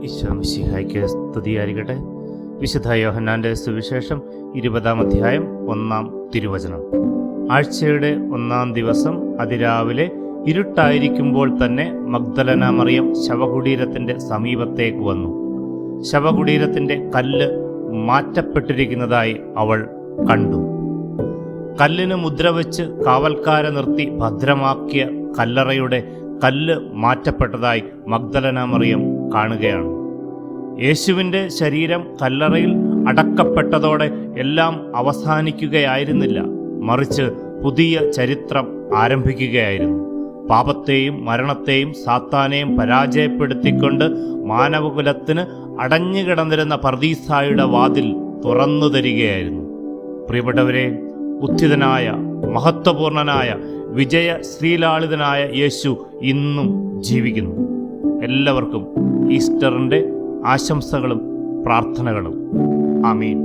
ഈശോ മിശിഹായ്ക്ക് സ്തുതിയായിരിക്കട്ടെ. വിശുദ്ധ യോഹന്നാന്റെ സുവിശേഷം 20-ാം അധ്യായം 1-ാം തിരുവചനം. ആഴ്ചയുടെ 1-ാം ദിവസം അതിരാവിലെ ഇരുട്ടായിരിക്കുമ്പോൾ തന്നെ മഗ്ദലന മറിയം ശവകുടീരത്തിന്റെ സമീപത്തേക്ക് വന്നു. ശവകുടീരത്തിന്റെ കല്ല് മാറ്റപ്പെട്ടിരിക്കുന്നതായി അവൾ കണ്ടു. കല്ലിന് മുദ്രവെച്ച് കാവൽക്കാരെ നിർത്തി ഭദ്രമാക്കിയ കല്ലറയുടെ കല്ല് മാറ്റപ്പെട്ടതായി മഗ്ദലന മറിയം കാണുകയാണ്. യേശുവിൻ്റെ ശരീരം കല്ലറയിൽ അടക്കപ്പെട്ടതോടെ എല്ലാം അവസാനിക്കുകയായിരുന്നില്ല, മറിച്ച് പുതിയ ചരിത്രം ആരംഭിക്കുകയായിരുന്നു. പാപത്തെയും മരണത്തെയും സാത്താനെയും പരാജയപ്പെടുത്തിക്കൊണ്ട് മാനവകുലത്തിന് അടഞ്ഞുകിടന്നിരുന്ന പർദീസായുടെ വാതിൽ തുറന്നു തരികയായിരുന്നു. പ്രിയപ്പെട്ടവരെ, ഉത്ഥിതനായ മഹത്വപൂർണനായ വിജയ ശ്രീലാളിതനായ യേശു ഇന്നും ജീവിക്കുന്നു. എല്ലാവർക്കും ഈസ്റ്ററിൻ്റെ ആശംസകളും പ്രാർത്ഥനകളും. ആമീൻ.